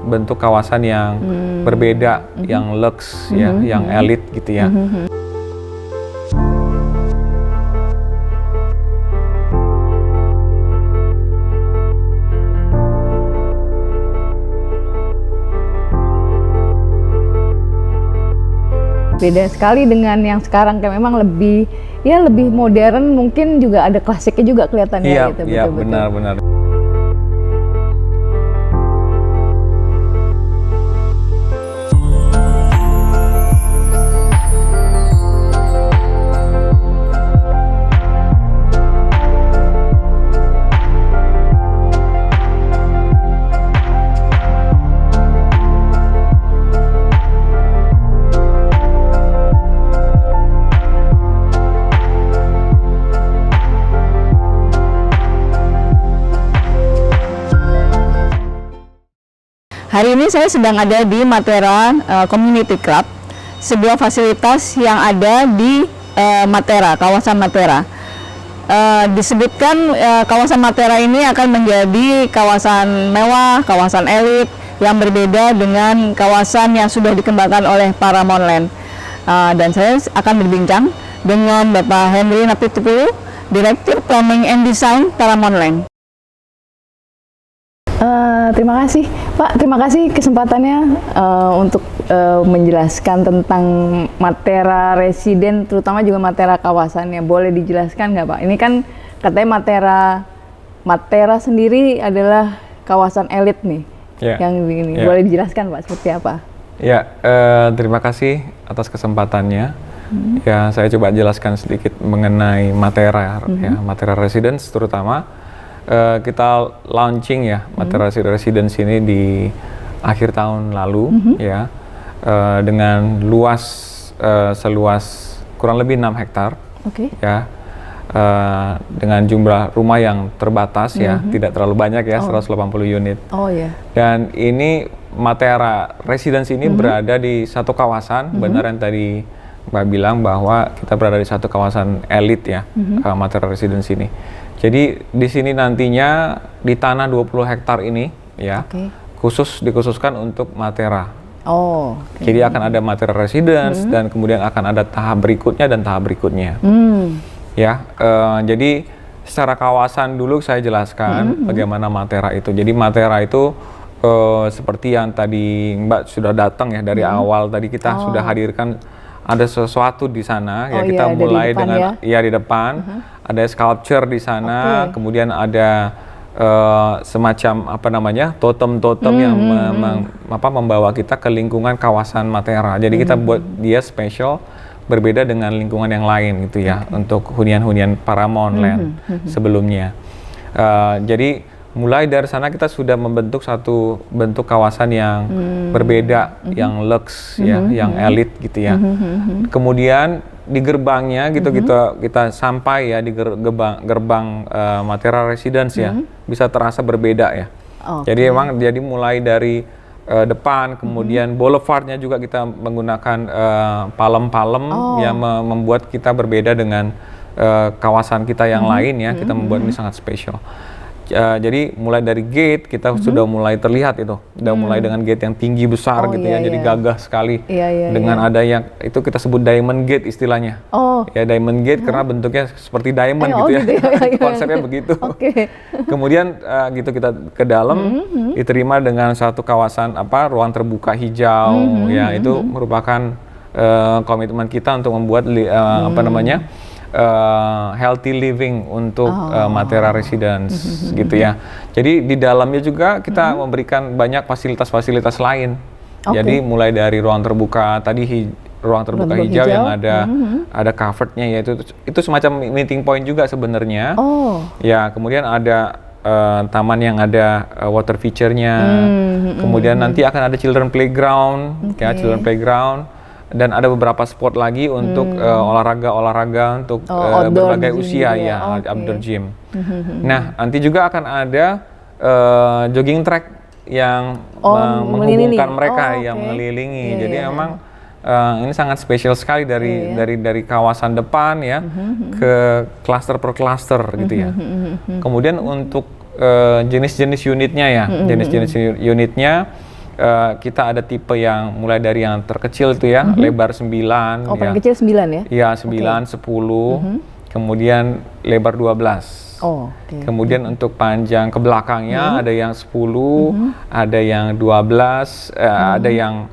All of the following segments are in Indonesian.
bentuk kawasan yang berbeda, yang luxe ya, yang elit gitu ya. Beda sekali dengan yang sekarang, kayak memang lebih modern, mungkin juga ada klasiknya juga kelihatannya Iya, gitu. iya, Betul-betul. benar-benar. Hari ini saya sedang ada di Matera Community Club, sebuah fasilitas yang ada di Matera, kawasan Matera. Disebutkan kawasan Matera ini akan menjadi kawasan mewah, kawasan elit yang berbeda dengan kawasan yang sudah dikembangkan oleh Paramount Land. Dan saya akan berbincang dengan Bapak Henry Napitupulu, Direktur Planning and Design Paramount Land. Terima kasih Pak, terima kasih kesempatannya untuk menjelaskan tentang Matera Residen, terutama juga Matera kawasannya. Boleh dijelaskan nggak Pak? Ini kan katanya Matera sendiri adalah kawasan elit nih, yang begini. Boleh dijelaskan Pak seperti apa? Ya, terima kasih atas kesempatannya. Ya, saya coba jelaskan sedikit mengenai Matera, ya, Matera Residence terutama. Kita launching ya Matera Residence ini di akhir tahun lalu ya, dengan seluas kurang lebih 6 hektar ya, dengan jumlah rumah yang terbatas ya, tidak terlalu banyak ya, 180 unit. Dan ini Matera Residence ini berada di satu kawasan, benar yang tadi Mbak bilang bahwa kita berada di satu kawasan elit ya, Matera Residence ini. Jadi di sini nantinya di tanah 20 hektar ini ya, dikhususkan untuk Matera. Jadi akan ada Matera Residence dan kemudian akan ada tahap berikutnya dan tahap berikutnya. Ya, jadi secara kawasan dulu saya jelaskan bagaimana Matera itu. Jadi Matera itu seperti yang tadi Mbak sudah datang ya dari awal tadi kita sudah hadirkan. Ada sesuatu di sana ya, kita mulai dengan di depan ada sculpture di sana, kemudian ada semacam apa namanya totem-totem yang membawa kita ke lingkungan kawasan Matera. Jadi kita buat dia spesial, berbeda dengan lingkungan yang lain gitu ya, untuk hunian-hunian Paramount Land sebelumnya. Jadi mulai dari sana kita sudah membentuk satu bentuk kawasan yang berbeda, yang luxe ya, yang elit gitu ya. Kemudian di gerbangnya gitu kita sampai ya di gerbang Matera Residence ya, bisa terasa berbeda ya. Jadi emang mulai dari depan, kemudian boulevardnya juga kita menggunakan palem-palem yang membuat kita berbeda dengan kawasan kita yang lain ya. Kita membuat ini sangat spesial. Jadi mulai dari gate kita sudah mulai terlihat itu, udah mulai dengan gate yang tinggi besar gitu ya, jadi gagah sekali. Dengan ada yang itu kita sebut diamond gate istilahnya. Ya diamond gate karena bentuknya seperti diamond gitu ya. Konsepnya begitu. Kemudian gitu kita ke dalam diterima dengan satu kawasan ruang terbuka hijau ya, itu merupakan komitmen kita untuk membuat healthy living untuk Matera Residence gitu ya. Jadi di dalamnya juga kita memberikan banyak fasilitas-fasilitas lain. Jadi mulai dari ruang terbuka tadi, ruang terbuka hijau yang ada coverednya, yaitu itu semacam meeting point juga sebenarnya. Ya, kemudian ada taman yang ada water feature-nya. Kemudian nanti akan ada children playground, ya children playground. Dan ada beberapa spot lagi untuk olahraga untuk berbagai usia ya, outdoor gym. Nah, nanti juga akan ada jogging track yang menghubungkan mereka, yang mengelilingi. Jadi memang ini sangat spesial sekali dari kawasan depan ya ke klaster per klaster gitu ya. Kemudian untuk jenis-jenis unitnya ya, jenis-jenis unitnya kita ada tipe yang mulai dari yang terkecil itu ya, lebar 9. Oh, paling kecil 9 ya? Iya, 9, 10, kemudian lebar 12. Oh, kemudian untuk panjang ke belakangnya ada yang 10, ada yang 12, ada yang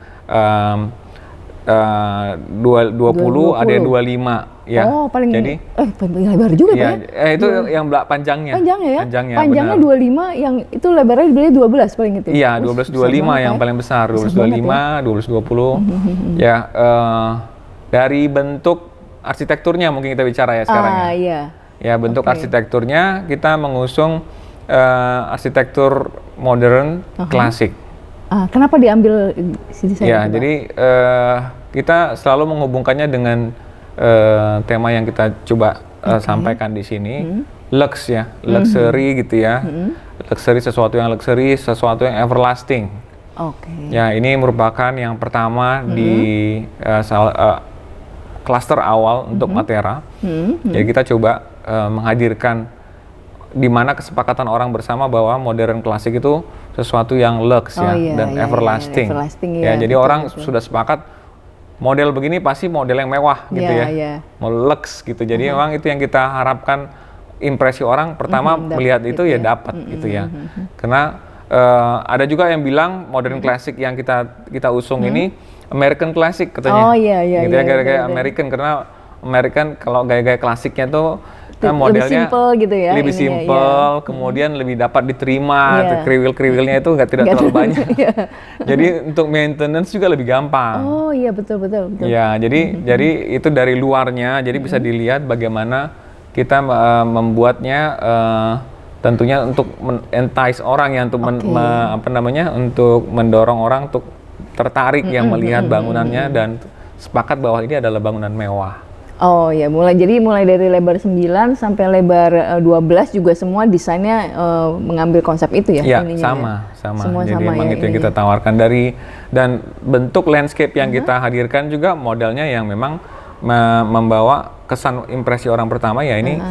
20, ada yang 25. Ya, oh, paling jadi paling lebar juga ya, Pak ya? Itu yang panjangnya. Panjangnya ya? Panjangnya benar. 25, yang itu lebarnya dibeli 12 paling itu? Iya, 12-25 yang paling besar, 12-25, 12-20. Ya, dari bentuk arsitekturnya mungkin kita bicara ya sekarang ya. Iya. Ya, bentuk arsitekturnya kita mengusung arsitektur modern klasik. Kenapa diambil desain ya, itu, jadi kita selalu menghubungkannya dengan tema yang kita coba sampaikan di sini, lux ya, luxury gitu ya, luxury, sesuatu yang luxury, sesuatu yang everlasting. Ya, ini merupakan yang pertama di klaster awal untuk Matera. Jadi kita coba menghadirkan di mana kesepakatan orang bersama bahwa modern klasik itu sesuatu yang lux dan everlasting. Ya, jadi orang sudah sepakat model begini pasti model yang mewah gitu ya, mau lux gitu. Jadi memang itu yang kita harapkan, impresi orang pertama melihat itu ya dapat gitu ya. Karena ada juga yang bilang modern classic yang kita usung ini American classic katanya. Gitu ya, gaya-gaya American, karena American kalau gaya-gaya klasiknya tuh kan modelnya lebih simple, kemudian lebih dapat diterima, kriwil-kriwilnya itu tidak terlalu banyak. Jadi untuk maintenance juga lebih gampang. Oh iya, betul. Ya, jadi itu dari luarnya, jadi bisa dilihat bagaimana kita membuatnya tentunya untuk entice orang ya, untuk untuk mendorong orang untuk tertarik yang melihat bangunannya dan sepakat bahwa ini adalah bangunan mewah. Oh ya, mulai dari lebar 9 sampai lebar 12 juga semua desainnya mengambil konsep itu ya? Ya, sama. Semua jadi sama memang ya, itu yang kita tawarkan dan bentuk landscape yang kita hadirkan juga modelnya yang memang membawa kesan impresi orang pertama ya ini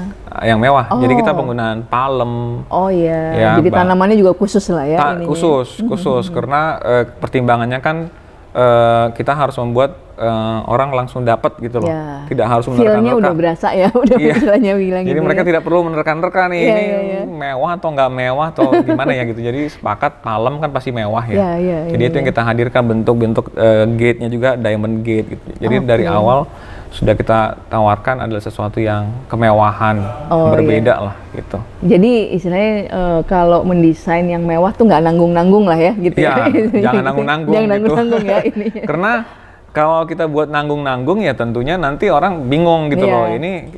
yang mewah. Jadi kita penggunaan palem. Oh iya, ya, jadi tanamannya juga khusus lah ya? Khusus karena pertimbangannya kan kita harus membuat orang langsung dapat gitu loh, tidak harus menerka-nerka. Feel-nya udah berasa ya, udah istilahnya bilang. Jadi gitu mereka ya. tidak perlu menerka-nerka nih, ini mewah atau nggak mewah atau gimana ya gitu. Jadi sepakat palem kan pasti mewah ya. Jadi itu yang kita hadirkan, bentuk-bentuk gate-nya juga diamond gate gitu. Jadi dari awal sudah kita tawarkan adalah sesuatu yang kemewahan, berbeda lah gitu. Jadi istilahnya kalau mendesain yang mewah tuh nggak nanggung-nanggung lah ya gitu ya. Jangan nanggung-nanggung Jangan gitu. nanggung-nanggung ya ini. Karena kalau kita buat nanggung-nanggung ya tentunya nanti orang bingung gitu loh. Ini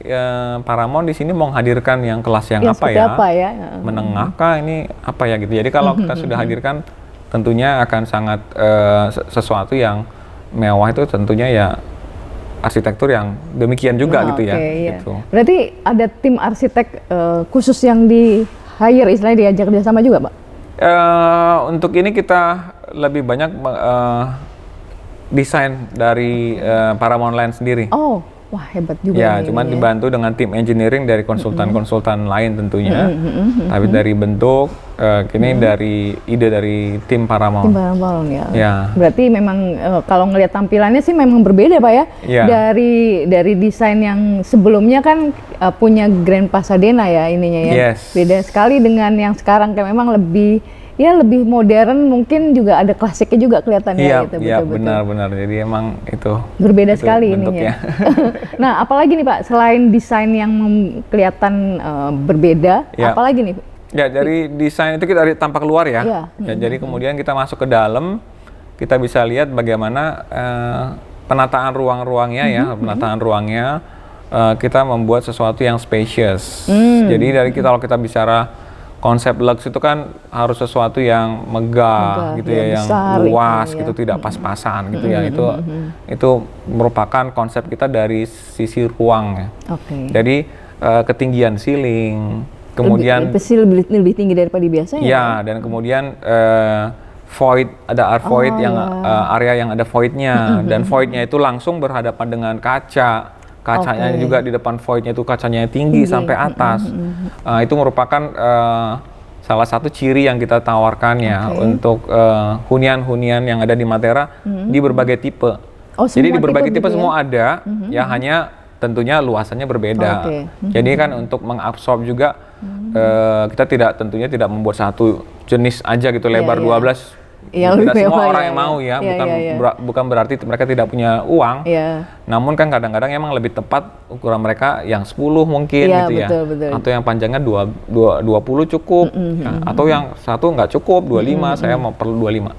Paramount di sini mau menghadirkan yang kelas yang apa ya? Menengah kah ini apa ya gitu. Jadi kalau kita sudah hadirkan tentunya akan sangat sesuatu yang mewah, itu tentunya ya arsitektur yang demikian juga gitu ya. Gitu. Berarti ada tim arsitek khusus yang di hire, istilahnya diajak kerjasama juga, Pak? Untuk ini kita lebih banyak desain dari Paramount Land sendiri. Oh, wah hebat juga. Ya, cuman dibantu dengan tim engineering dari konsultan-konsultan lain tentunya. Tapi dari bentuk, kini dari ide dari tim Paramount. Tim Paramount ya. Berarti memang kalau ngelihat tampilannya sih memang berbeda Pak ya. Dari desain yang sebelumnya kan punya Grand Pasadena ya ininya ya. Beda sekali dengan yang sekarang, kayak memang lebih modern, mungkin juga ada klasiknya juga kelihatannya gitu. Iya, benar. Jadi emang itu berbeda sekali ininya. Nah, apalagi nih Pak, selain desain yang kelihatan berbeda, apalagi nih? Ya, dari desain itu kita dari tampak luar ya. Jadi kemudian kita masuk ke dalam, kita bisa lihat bagaimana penataan ruang-ruangnya penataan ruangnya kita membuat sesuatu yang spacious. Jadi kalau kita bicara konsep lux itu kan harus sesuatu yang megah gitu ya, yang luas gitu, tidak pas-pasan gitu ya. Itu merupakan konsep kita dari sisi ruang ya. Jadi ketinggian ceiling, kemudian lebih tinggi daripada biasanya. Ya, dan kemudian void, ada void yang area yang ada voidnya, dan voidnya itu langsung berhadapan dengan kaca. Kacanya juga di depan voidnya itu kacanya tinggi sampai atas. Itu merupakan salah satu ciri yang kita tawarkan ya untuk hunian-hunian yang ada di Matera di berbagai tipe. Jadi di berbagai tipe gitu semua ada, ya hanya tentunya luasannya berbeda. Jadi kan untuk mengabsorb juga kita tentunya tidak membuat satu jenis aja gitu, lebar 12. Tidak semua orang yang mau ya, bukan berarti mereka tidak punya uang. Namun kan kadang-kadang emang lebih tepat ukuran mereka yang 10 mungkin gitu ya. Betul. Atau yang panjangnya 20 cukup. Atau yang satu nggak cukup, 25, saya mau perlu 25.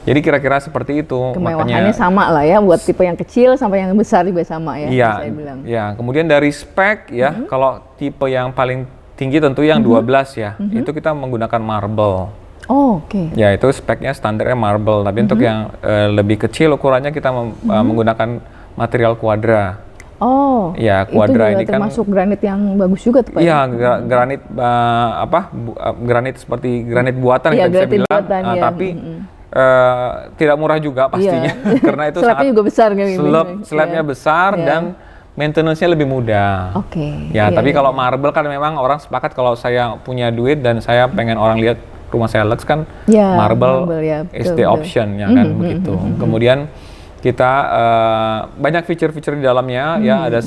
Jadi kira-kira seperti itu. Kemewahannya sama lah ya, buat tipe yang kecil sampai yang besar juga sama ya. Iya, ya. Kemudian dari spek ya, kalau tipe yang paling tinggi tentu yang 12 ya, itu kita menggunakan marble. Ya itu speknya standarnya marble, tapi untuk yang lebih kecil ukurannya kita menggunakan material kuadra. Ya kuadra ini kan termasuk granit yang bagus juga tuh Pak. Iya, granit granit seperti granit buatan kita bisa bilang, tapi tidak murah juga pastinya, karena itu slabnya juga besar kan? Slabnya besar dan maintenance-nya lebih mudah. Tapi kalau marble kan memang orang sepakat kalau saya punya duit dan saya pengen orang lihat rumah saya lux kan, marble is the option ya kan begitu. Kemudian kita banyak feature-feature di dalamnya ya, ada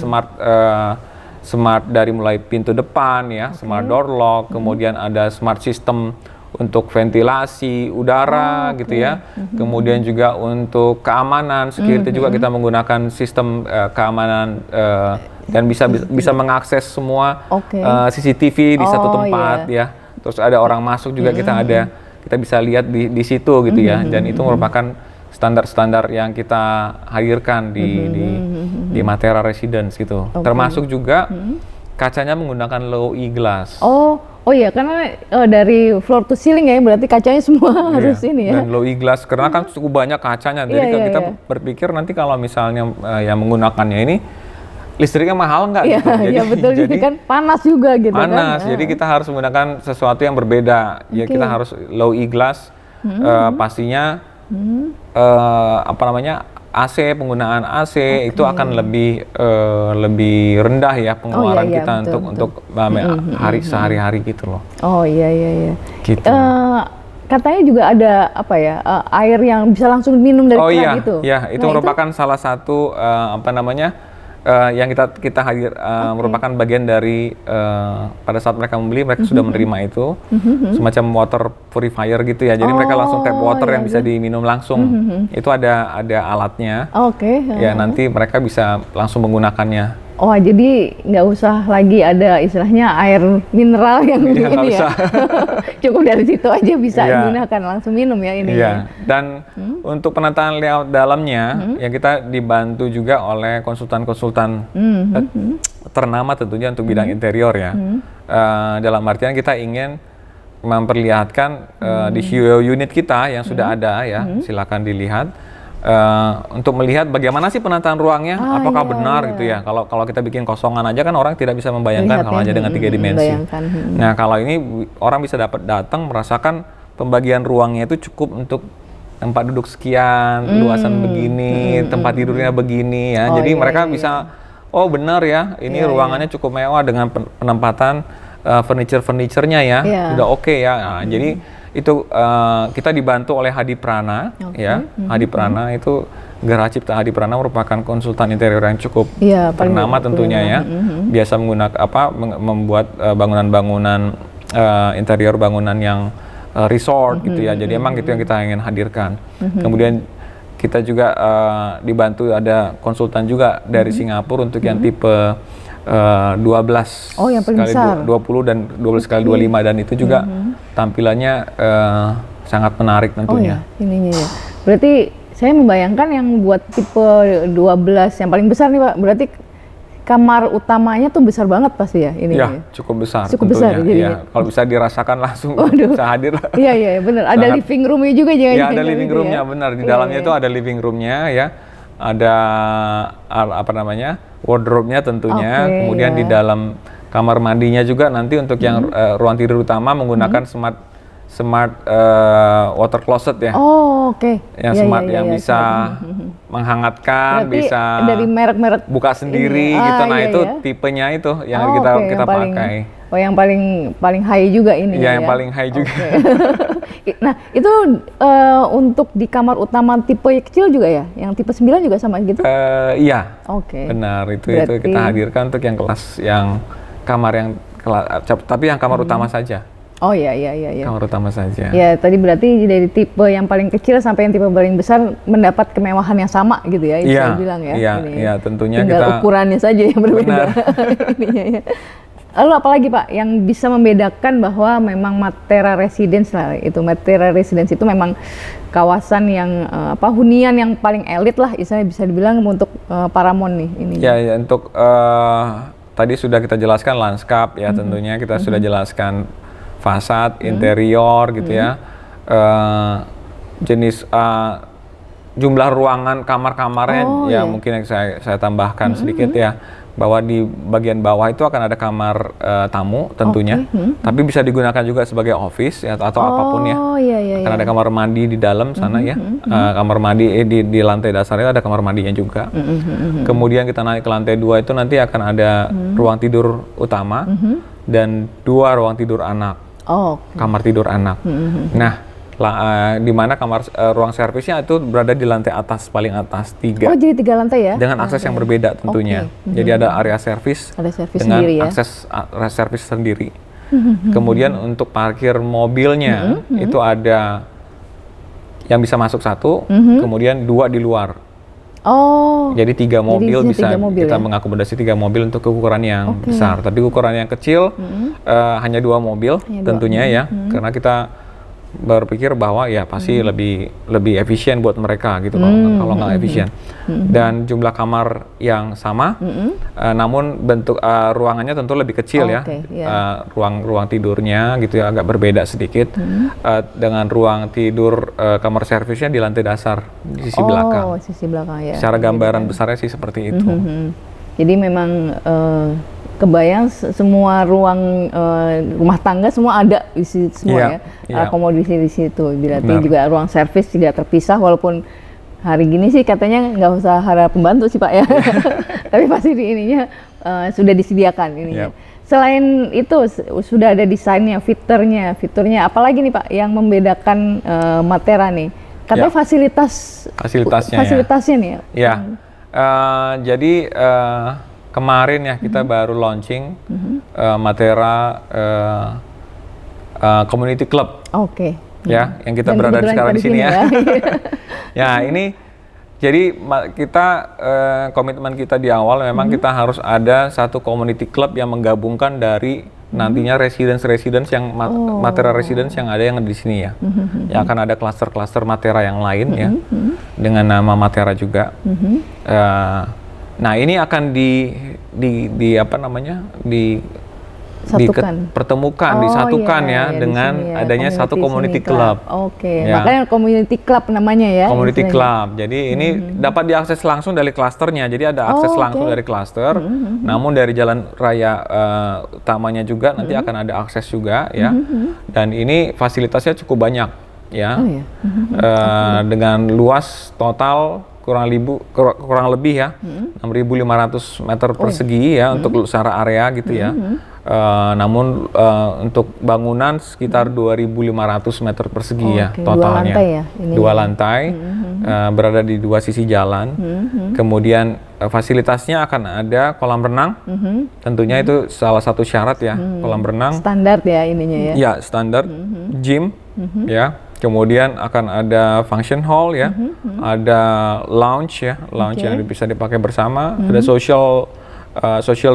smart dari mulai pintu depan ya, smart door lock, kemudian ada smart system untuk ventilasi udara gitu ya. Kemudian juga untuk keamanan, security juga kita menggunakan sistem keamanan dan bisa mengakses semua CCTV di satu tempat ya. Terus ada orang masuk juga kita bisa lihat di situ gitu ya. Dan itu merupakan standar-standar yang kita hadirkan di Matera Residence gitu. Termasuk juga kacanya menggunakan low E glass. Oh iya, karena dari floor to ceiling ya, berarti kacanya semua harus ini ya. Dan low E glass karena kan cukup banyak kacanya. Jadi kita berpikir nanti kalau misalnya yang menggunakannya ini listriknya mahal nggak gitu. Iya betul, jadi kan panas juga gitu kan. Panas, jadi kita harus menggunakan sesuatu yang berbeda. Ya kita harus low E glass, pastinya AC, penggunaan AC itu akan lebih rendah ya pengeluaran kita untuk sehari-hari gitu loh. Iya. Gitu. Katanya juga ada air yang bisa langsung minum dari keran itu. Iya, itu merupakan salah satu yang kita hadir merupakan bagian dari pada saat mereka membeli mereka sudah menerima itu semacam water purifier gitu ya, jadi mereka langsung tap water yang bisa diminum langsung. Itu ada alatnya ya, nanti mereka bisa langsung menggunakannya. Jadi nggak usah lagi ada istilahnya air mineral yang ini ya. Cukup dari situ aja bisa digunakan langsung minum ya ini. Dan untuk penataan layout dalamnya yang kita dibantu juga oleh konsultan-konsultan ternama tentunya untuk bidang interior ya. Dalam artian kita ingin memperlihatkan di show unit kita yang sudah ada ya, silakan dilihat. Untuk melihat bagaimana sih penataan ruangnya, apakah benar gitu ya. Kalau kita bikin kosongan aja kan orang tidak bisa membayangkan kalau aja dengan 3 dimensi. Nah kalau ini orang bisa datang merasakan pembagian ruangnya itu cukup untuk tempat duduk sekian, luasan begini, tempat tidurnya begini ya. Jadi mereka bisa, benar ya, ini ruangannya cukup mewah dengan penempatan furniture-nya ya, udah oke ya. Nah, jadi itu kita dibantu oleh Hadi Prana ya. Hadi Prana itu Geraha Cipta Hadi Prana merupakan konsultan interior yang cukup ternama tentunya ya. Biasa membuat bangunan-bangunan interior bangunan yang resort gitu ya. Jadi emang gitu yang kita ingin hadirkan. Kemudian kita juga dibantu ada konsultan juga dari Singapura untuk yang tipe 12 yang paling besar. 20 dan 12 kali 25 dan itu juga tampilannya sangat menarik tentunya. Ininya ya. Berarti saya membayangkan yang buat tipe 12 yang paling besar nih Pak, berarti kamar utamanya tuh besar banget pasti ya ini. Iya, cukup besar. Cukup besar jadi. Kalau bisa dirasakan langsung bisa hadir lah. Iya benar. Ada living roomnya juga jangan. Iya, ada living roomnya benar. Di dalamnya itu ada living roomnya ya. Ada wardrobe-nya tentunya. Kemudian di dalam kamar mandinya juga nanti untuk yang ruang tidur utama menggunakan smart water closet ya. Yang smart yang bisa menghangatkan, berarti bisa dari merek-merek buka sendiri gitu. Nah itu tipenya itu yang kita pakai. Oh, yang paling high juga ini ya? Ya, yang paling high juga. Nah, itu untuk di kamar utama tipe kecil juga ya? Yang tipe 9 juga sama gitu? Iya. Oke. Benar, itu kita hadirkan untuk yang kelas yang kamar yang tapi yang kamar utama saja. Oh iya. Kamar utama saja. Ya, tadi berarti dari tipe yang paling kecil sampai yang tipe paling besar mendapat kemewahan yang sama gitu ya, bisa bilang ya. Iya, tentunya tinggal ukurannya saja yang berbeda. Ya. Lalu apalagi Pak yang bisa membedakan bahwa memang Matera Residence lah, itu Matera Residence itu memang kawasan yang hunian yang paling elit lah, istilahnya bisa dibilang untuk Paramount nih ini. Ya, untuk tadi sudah kita jelaskan lanskap ya, tentunya kita sudah jelaskan fasad, interior gitu ya, jenis jumlah ruangan kamar-kamarnya mungkin yang saya tambahkan sedikit ya, bahwa di bagian bawah itu akan ada kamar tamu tentunya, tapi bisa digunakan juga sebagai office ya, atau apapun ya. Akan ada kamar mandi di dalam sana ya, kamar mandi di lantai dasarnya ada kamar mandinya juga. Kemudian kita naik ke lantai 2 itu nanti akan ada ruang tidur utama dan 2 ruang tidur anak. Kamar tidur anak. Nah, di mana ruang servisnya itu berada di lantai atas, paling atas 3. Oh, jadi 3 lantai ya? Dengan akses yang berbeda tentunya. Jadi ada area servis dengan sendiri, ya? akses servis sendiri. Kemudian untuk parkir mobilnya itu ada yang bisa masuk 1, kemudian 2 di luar. Jadi 3 mobil bisa kita mengakomodasi 3 mobil untuk ukuran yang besar. Tapi ukuran yang kecil hanya 2 mobil tentunya ya, karena kita berpikir bahwa ya pasti lebih efisien buat mereka gitu kalau nggak efisien. Dan jumlah kamar yang sama, namun bentuk ruangannya tentu lebih kecil ya. Ruang tidurnya gitu ya agak berbeda sedikit dengan ruang tidur kamar servisnya di lantai dasar di sisi belakang. Sisi belakang ya. Secara gambaran besarnya sih seperti itu. Jadi memang kebayang semua ruang rumah tangga semua ada di situ semua akomodasi di situ. Berarti juga ruang servis juga terpisah, walaupun hari gini sih katanya nggak usah ada pembantu sih Pak ya. Tapi pasti di ininya sudah disediakan ininya. Selain itu sudah ada desainnya, fiturnya apalagi nih Pak yang membedakan Matera nih? Katanya fasilitasnya nih ya. Jadi kemarin ya kita baru launching Matera Community Club. Ya, yang kita berada sekarang di sini ya. Ya, ini jadi kita komitmen kita di awal memang kita harus ada satu community club yang menggabungkan dari nantinya residence yang Matera Residence yang ada yang di sini ya. Yang akan ada klaster-klaster Matera yang lain ya dengan nama Matera juga. Nah, ini akan disatukan ya dengan adanya satu community club. Makanya community club namanya ya. Community club. Jadi ini dapat diakses langsung dari klasternya. Jadi ada akses langsung dari klaster. Namun dari jalan raya utamanya juga nanti akan ada akses juga ya. Dan ini fasilitasnya cukup banyak ya. Dengan luas total kurang lebih ya 6.500 meter persegi ya untuk secara area gitu ya. Namun untuk bangunan sekitar 2.500 meter persegi ya totalnya. 2 lantai berada di 2 sisi jalan. Kemudian fasilitasnya akan ada kolam renang. Tentunya itu salah satu syarat ya, kolam renang. Standar ya ininya ya. Ya, standar. Gym ya. Kemudian akan ada function hall ya, ada lounge ya, yang bisa dipakai bersama, ada social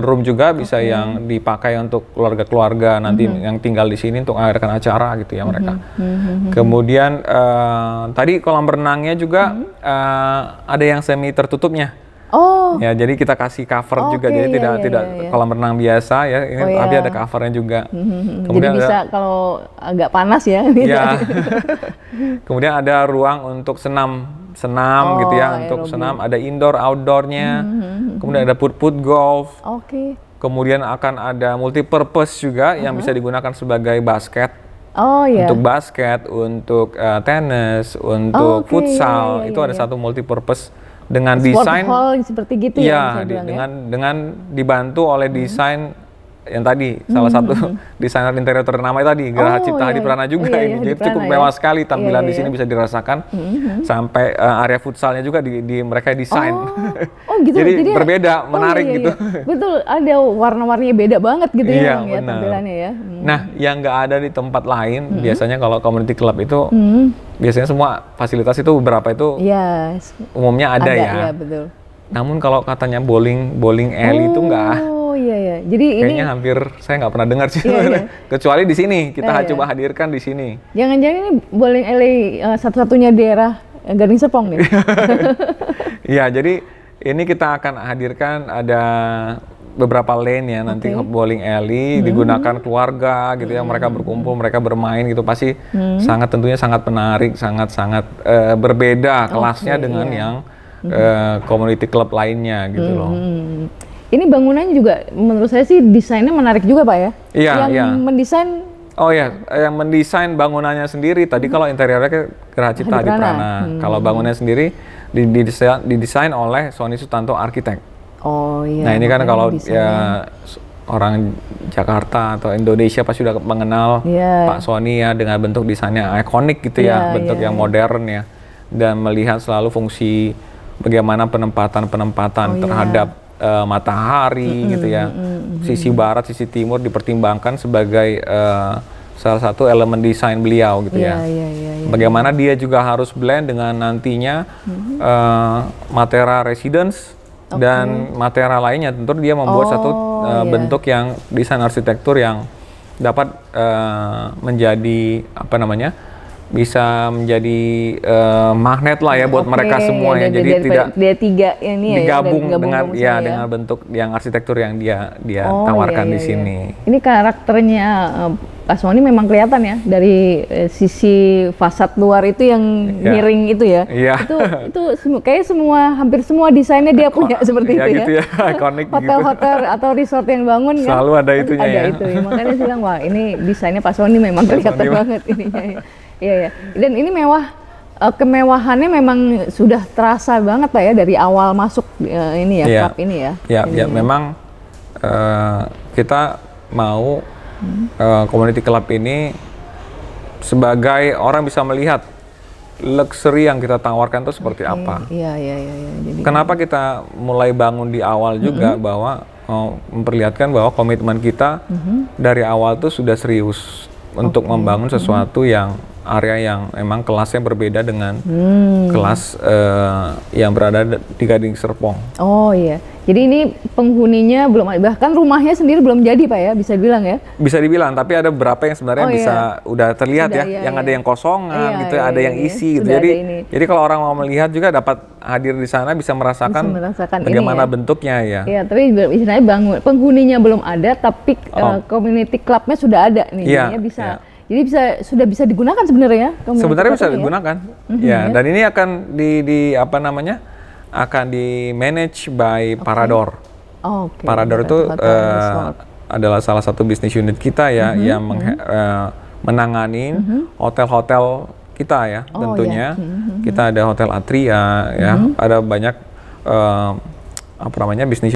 room juga bisa yang dipakai untuk keluarga-keluarga nanti yang tinggal di sini untuk mengadakan acara gitu ya mereka. Kemudian tadi kolam renangnya juga ada yang semi tertutupnya. Ya, jadi kita kasih cover juga, jadi tidak kolam renang biasa ya, ini tapi ada covernya juga. Kemudian jadi bisa kalau agak panas ya. Kemudian ada ruang untuk senam gitu ya, untuk senam, ada indoor outdoornya. Kemudian ada put golf. Kemudian akan ada multipurpose juga yang bisa digunakan sebagai basket. Untuk basket, untuk tenis, untuk futsal, itu ada satu multipurpose dengan desain hall seperti gitu ya, dengan dibantu oleh desain yang tadi salah satu desainer interior ternama tadi Geraha Cipta Hadi Prana juga ini. Jadi cukup mewah sekali tampilan di sini bisa dirasakan. Sampai area futsalnya juga di mereka desain. Gitu. Jadi berbeda, menarik gitu. Betul, ada warna-warninya beda banget gitu ya tampilannya ya. Nah, yang nggak ada di tempat lain biasanya kalau community club itu biasanya semua fasilitas itu beberapa itu umumnya ada ya. Iya, betul. Namun kalau katanya bowling alley itu nggak. Iya. Jadi kayaknya hampir saya nggak pernah dengar sih, kecuali di sini kita coba hadirkan di sini. Jangan-jangan ini bowling alley satu-satunya daerah Gading Serpong nih? Iya, jadi ini kita akan hadirkan ada beberapa lane ya nanti bowling alley digunakan keluarga gitu ya, mereka berkumpul, mereka bermain gitu pasti tentunya sangat menarik, sangat berbeda kelasnya dengan yang community club lainnya gitu loh. Ini bangunannya juga menurut saya sih desainnya menarik juga Pak ya? Yang mendesain? Oh ya, yang mendesain bangunannya sendiri tadi kalau interiornya Geraha Cipta Hadi Prana. Kalau bangunannya sendiri didesain oleh Sony Sutanto Arsitek. Oh iya. Nah ini kan kalau ya orang Jakarta atau Indonesia pasti sudah mengenal Pak Sony ya dengan bentuk desainnya ikonik gitu ya, bentuk yang modern ya, dan melihat selalu fungsi bagaimana penempatan terhadap matahari gitu ya, sisi barat, sisi timur dipertimbangkan sebagai salah satu elemen desain beliau gitu ya. Bagaimana dia juga harus blend dengan nantinya Matera Residence dan Matera lainnya. Tentu dia membuat satu bentuk yang desain arsitektur yang dapat menjadi bisa menjadi magnet lah ya buat mereka semua ya. Jadi tidak digabung dengan dengan bentuk yang arsitektur yang dia tawarkan di sini. Ini karakternya Pak Sony memang kelihatan ya dari sisi fasad luar itu yang miring itu ya. Itu kayak hampir semua desainnya dia punya seperti itu gitu ya. Ikonik hotel atau resort yang bangun selalu ada itunya ya. Ada itu ya. Makanya saya bilang wah ini desainnya Pak Sony memang kelihatan banget ininya ya. Iya. Dan ini kemewahannya memang sudah terasa banget Pak ya dari awal masuk ini ya, club ini ya. Iya, memang kita mau community club ini sebagai orang bisa melihat luxury yang kita tawarkan itu seperti apa. Iya. Jadi kenapa kita mulai bangun di awal juga bahwa memperlihatkan bahwa komitmen kita dari awal tuh sudah serius untuk membangun sesuatu yang area yang emang kelasnya berbeda dengan kelas yang berada di Gading Serpong. Oh iya, jadi ini penghuninya belum, bahkan rumahnya sendiri belum jadi Pak ya, bisa dibilang ya? Bisa dibilang, tapi ada beberapa yang sebenarnya udah terlihat yang ada yang kosongan gitu, ada yang isi gitu. Jadi kalau orang mau melihat juga dapat hadir di sana bisa merasakan bagaimana bentuknya ya. Iya, tapi istilahnya penghuninya belum ada, tapi community clubnya sudah ada nih, jadinya bisa. Jadi sudah bisa digunakan sebenarnya. Sebenarnya bisa digunakan. Ya, dan ini akan akan di manage by Parador. Parador itu adalah salah satu bisnis unit kita ya yang menangani hotel-hotel kita ya tentunya. Kita ada Hotel Atria ya, ada banyak bisnis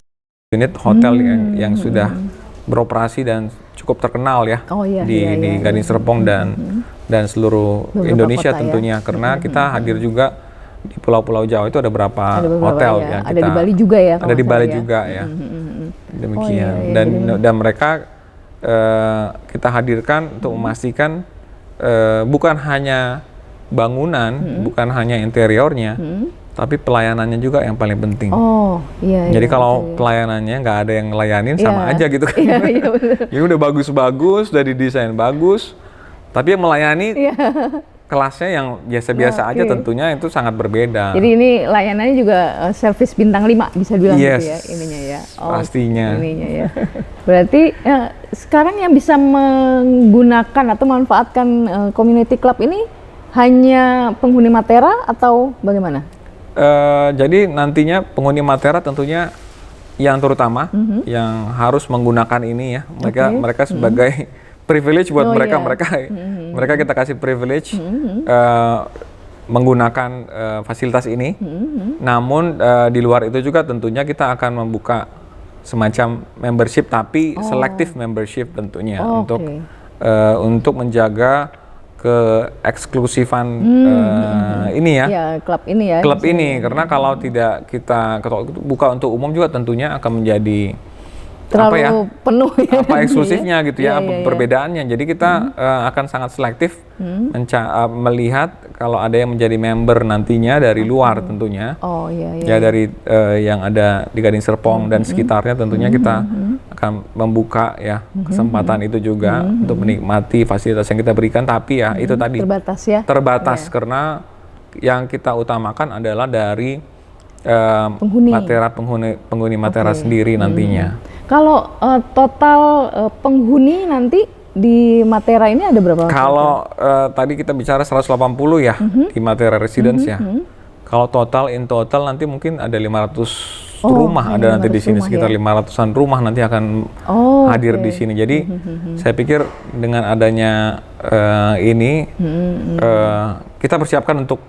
unit hotel yang sudah beroperasi dan cukup terkenal ya di Gading Serpong dan seluruh Indonesia tentunya, karena kita hadir juga di pulau-pulau Jawa itu ada beberapa hotel ya. Ada di Bali juga ya. Ada di Bali juga ya. Demikian. Dan mereka kita hadirkan untuk memastikan bukan hanya bangunan, bukan hanya interiornya, tapi pelayanannya juga yang paling penting. Jadi kalau pelayanannya nggak ada yang ngelayanin sama aja gitu kan. Ini udah bagus-bagus, udah didesain bagus, tapi yang melayani kelasnya yang biasa-biasa aja tentunya itu sangat berbeda. Jadi ini layanannya juga servis bintang 5 bisa bilang gitu ya ininya ya. Pastinya. Ininya ya. Berarti sekarang yang bisa menggunakan atau memanfaatkan community club ini hanya penghuni Matera atau bagaimana? Jadi nantinya penghuni Matera tentunya yang terutama yang harus menggunakan ini ya. Mereka sebagai privilege buat mereka. Mereka kita kasih privilege menggunakan fasilitas ini. Namun di luar itu juga tentunya kita akan membuka semacam membership tapi selective membership tentunya untuk menjaga keeksklusifan ini ya. Ya, klub ini ya. Klub ini karena kalau tidak kita buka untuk umum juga tentunya akan menjadi terlalu penuh ya. Apa eksklusifnya gitu ya, perbedaannya. Jadi kita akan sangat selektif melihat kalau ada yang menjadi member nantinya dari luar tentunya. Ya dari yang ada di Gading Serpong dan sekitarnya tentunya kita akan membuka ya kesempatan itu juga untuk menikmati fasilitas yang kita berikan, tapi ya itu tadi terbatas ya. Terbatas karena yang kita utamakan adalah dari penghuni Matera sendiri nantinya. Kalau total penghuni nanti di Matera ini ada berapa? Kalau tadi kita bicara 180 ya di Matera Residence ya. Kalau in total nanti mungkin ada 500 rumah ada nanti di sini, sekitar 500-an rumah nanti akan hadir di sini. Jadi saya pikir dengan adanya ini kita persiapkan untuk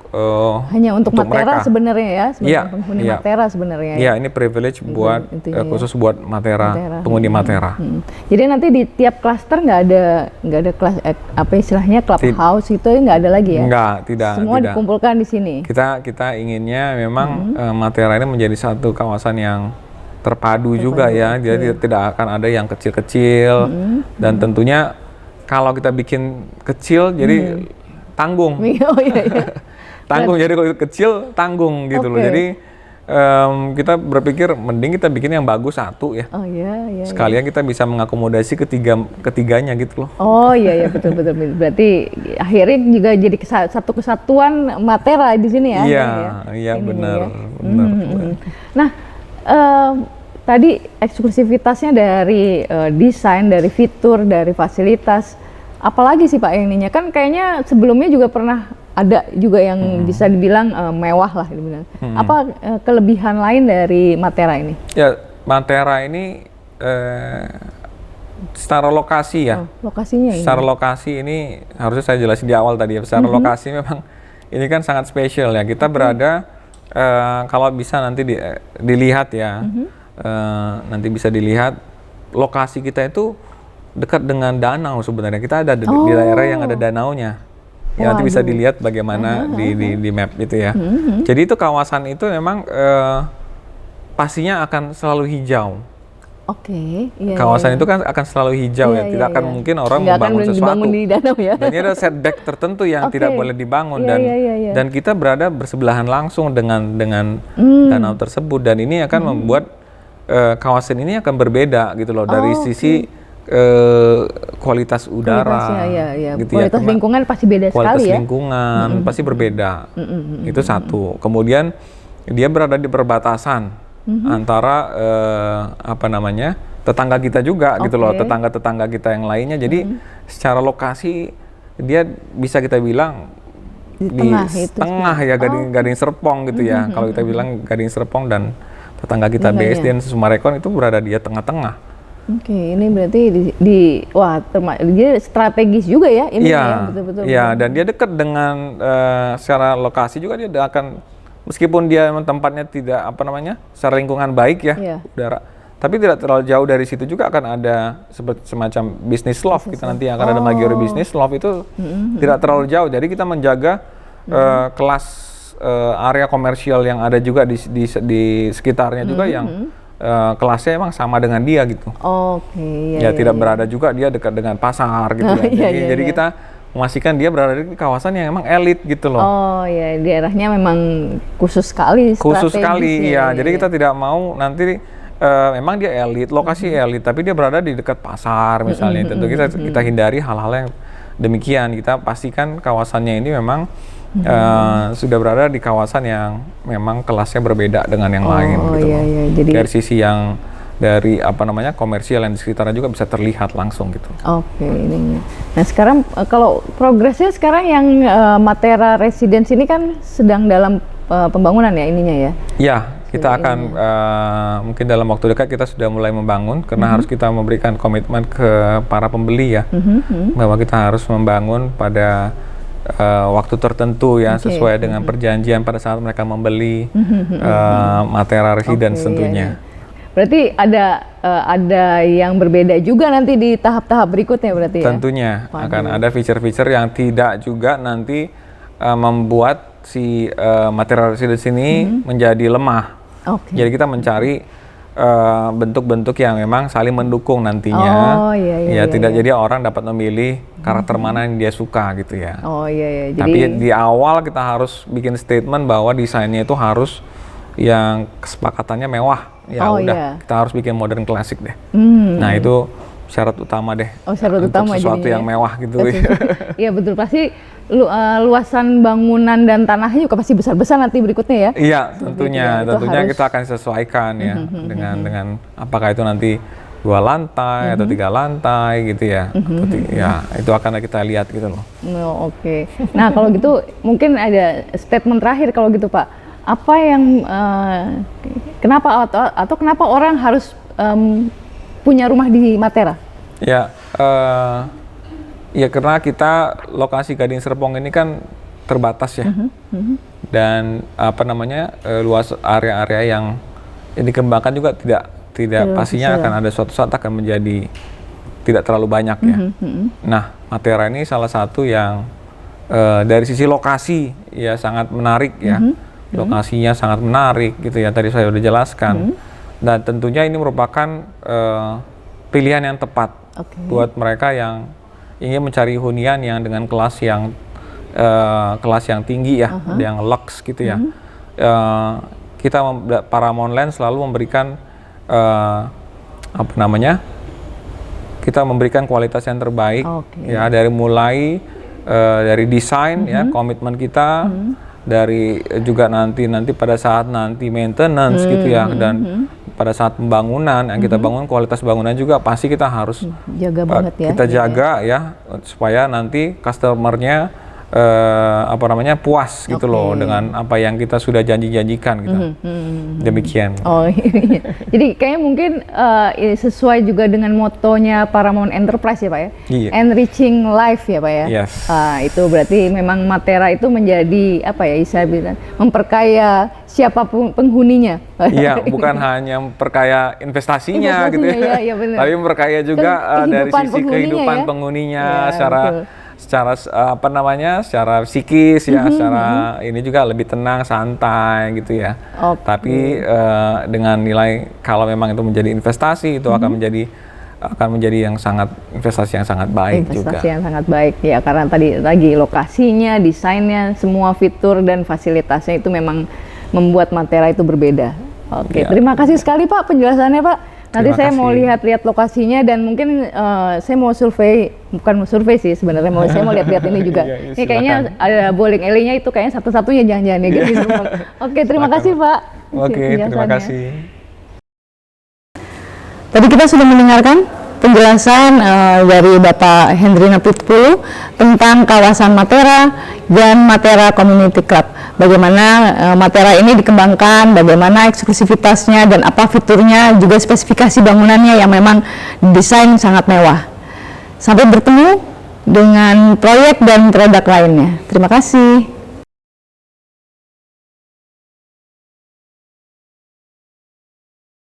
hanya untuk Matera sebenarnya ya, sebagai penghuni Matera sebenarnya. Iya, ini privilege buat khusus buat Matera, penghuni Matera. Jadi nanti di tiap klaster nggak ada kelas apa istilahnya clubhouse itu nggak ada lagi ya? Tidak. Semua dikumpulkan di sini. Kita inginnya memang Matera ini menjadi satu kawasan yang terpadu juga ya. Jadi tidak akan ada yang kecil-kecil dan tentunya kalau kita bikin kecil jadi tanggung. Tanggung, jadi kalau kecil tanggung gitu loh. Jadi kita berpikir mending kita bikin yang bagus satu ya. Sekalian kita bisa mengakomodasi ketiganya gitu loh. Betul. Berarti akhirnya juga jadi satu kesatuan Matera di sini ya. Iya benar. Nah, tadi eksklusivitasnya dari desain, dari fitur, dari fasilitas. Apalagi sih Pak yang ininya? Kan kayaknya sebelumnya juga pernah ada juga yang bisa dibilang mewah lah. Apa kelebihan lain dari Matera ini? Ya, Matera ini secara lokasi ya. Lokasinya ini? Secara lokasi ini harusnya saya jelasin di awal tadi ya. Secara lokasi memang ini kan sangat spesial ya. Kita berada, kalau bisa nanti dilihat ya, nanti bisa dilihat lokasi kita itu dekat dengan danau sebenarnya. Kita ada di daerah yang ada danaunya. Ya nanti bisa dilihat bagaimana di map itu ya. Jadi itu kawasan itu memang pastinya akan selalu hijau. Kawasan itu kan akan selalu hijau ya. Tidak akan mungkin orang membangun sesuatu. Di danau ya. Dan ini ada setback tertentu yang tidak boleh dibangun dan kita berada bersebelahan langsung dengan danau tersebut dan ini akan membuat kawasan ini akan berbeda gitu loh dari sisi kualitas udara, gitu kualitas ya. Lingkungan pasti beda sekali ya. Kualitas lingkungan pasti berbeda. Itu satu. Kemudian dia berada di perbatasan antara tetangga kita juga gitu loh, tetangga kita yang lainnya. Jadi secara lokasi dia bisa kita bilang di tengah ya Gading Serpong gitu ya. Kalau kita bilang Gading Serpong dan tetangga kita BSD dan Sumarekon itu berada di tengah-tengah. Ini berarti dia strategis juga ya ini ya, betul-betul. Iya, dan dia dekat dengan secara lokasi juga dia akan meskipun dia tempatnya tidak secara lingkungan baik ya, udara. Tapi tidak terlalu jauh dari situ juga akan ada semacam business loft. Kita nanti akan ada Maggiore Business Loft itu tidak terlalu jauh. Jadi kita menjaga kelas area komersial yang ada juga di sekitarnya juga yang kelasnya emang sama dengan dia gitu. Tidak berada juga dia dekat dengan pasar gitu ya. Jadi kita memastikan dia berada di kawasan yang emang elit gitu loh. Daerahnya memang khusus sekali. Khusus sekali, ya. Jadi kita tidak mau nanti memang dia elit, lokasi elit, tapi dia berada di dekat pasar misalnya. Tentu kita hindari hal-hal yang demikian. Kita pastikan kawasannya ini memang sudah berada di kawasan yang memang kelasnya berbeda dengan yang lain gitu. Jadi dari sisi yang dari komersial yang di sekitarnya juga bisa terlihat langsung gitu. Nah sekarang kalau progresnya sekarang yang Matera Residence ini kan sedang dalam pembangunan ya ininya ya? Ya, kita akan mungkin dalam waktu dekat kita sudah mulai membangun karena harus kita memberikan komitmen ke para pembeli ya, bahwa kita harus membangun pada waktu tertentu ya, sesuai dengan perjanjian pada saat mereka membeli Matera Residence tentunya. Berarti ada yang berbeda juga nanti di tahap-tahap berikutnya berarti ya? Tentunya akan ada feature-feature yang tidak juga nanti membuat si material residence ini menjadi lemah. Jadi kita mencari bentuk-bentuk yang memang saling mendukung nantinya. Tidak jadi orang dapat memilih karakter mana yang dia suka gitu ya. Tapi di awal kita harus bikin statement bahwa desainnya itu harus yang kesepakatannya mewah. Kita harus bikin modern klasik deh. Nah itu syarat utama deh. Syarat utama sesuatu yang mewah gitu. Iya betul, pasti luasan bangunan dan tanahnya juga pasti besar-besar nanti berikutnya ya? Iya, tentunya kita akan sesuaikan ya dengan apakah itu nanti 2 lantai atau 3 lantai gitu ya. Ya, itu akan kita lihat gitu loh. Oke. Nah, kalau gitu mungkin ada statement terakhir kalau gitu, Pak. Apa yang kenapa atau kenapa orang harus punya rumah di Matera? Ya, ya karena kita lokasi Gading Serpong ini kan terbatas ya, dan luas area-area yang dikembangkan juga tidak pastinya akan ada suatu saat akan menjadi tidak terlalu banyak ya. Nah, Matera ini salah satu yang dari sisi lokasi ya sangat menarik ya, lokasinya sangat menarik gitu ya. Tadi saya sudah jelaskan, dan tentunya ini merupakan pilihan yang tepat buat mereka yang ingin mencari hunian yang dengan kelas yang tinggi ya, yang lux gitu ya. Kita Paramount Land selalu memberikan kita memberikan kualitas yang terbaik ya, dari mulai dari desain ya, komitmen kita, dari juga nanti pada saat nanti maintenance gitu ya, dan pada saat pembangunan yang kita bangun, kualitas bangunan juga pasti kita harus jaga banget ya. Kita jaga ya supaya nanti customernya puas gitu loh dengan apa yang kita sudah janjikan gitu. Demikian. Jadi kayaknya mungkin sesuai juga dengan motonya Paramount Enterprise ya Pak ya. Enriching life ya Pak ya. Yes. Itu berarti memang Matera itu menjadi saya bilang memperkaya siapapun penghuninya. Iya, bukan hanya memperkaya investasinya gitu ya. Iya, benar. Tapi memperkaya juga dari sisi kehidupan penghuninya secara secara psikis ya, secara ini juga lebih tenang, santai gitu ya. Tapi dengan nilai, kalau memang itu menjadi investasi, itu akan menjadi yang sangat investasi yang sangat baik juga. Investasi yang sangat baik ya, karena tadi lagi lokasinya, desainnya, semua fitur dan fasilitasnya itu memang membuat Matera itu berbeda. Terima kasih sekali Pak penjelasannya Pak. Nanti saya mau lihat-lihat lokasinya, dan mungkin saya mau bukan survei sih sebenarnya, saya mau lihat-lihat ini juga. Ini kayaknya ada bowling alley-nya, itu kayaknya satu-satunya jangan-jangan ya gitu. Terima kasih Pak. Terima kasih. Tadi kita sudah mendengarkan penjelasan dari Bapak Hendrina Pitpulu tentang kawasan Matera dan Matera Community Club. Bagaimana Matera ini dikembangkan, bagaimana eksklusivitasnya, dan apa fiturnya, juga spesifikasi bangunannya yang memang desain sangat mewah. Sampai bertemu dengan proyek dan produk lainnya. Terima kasih.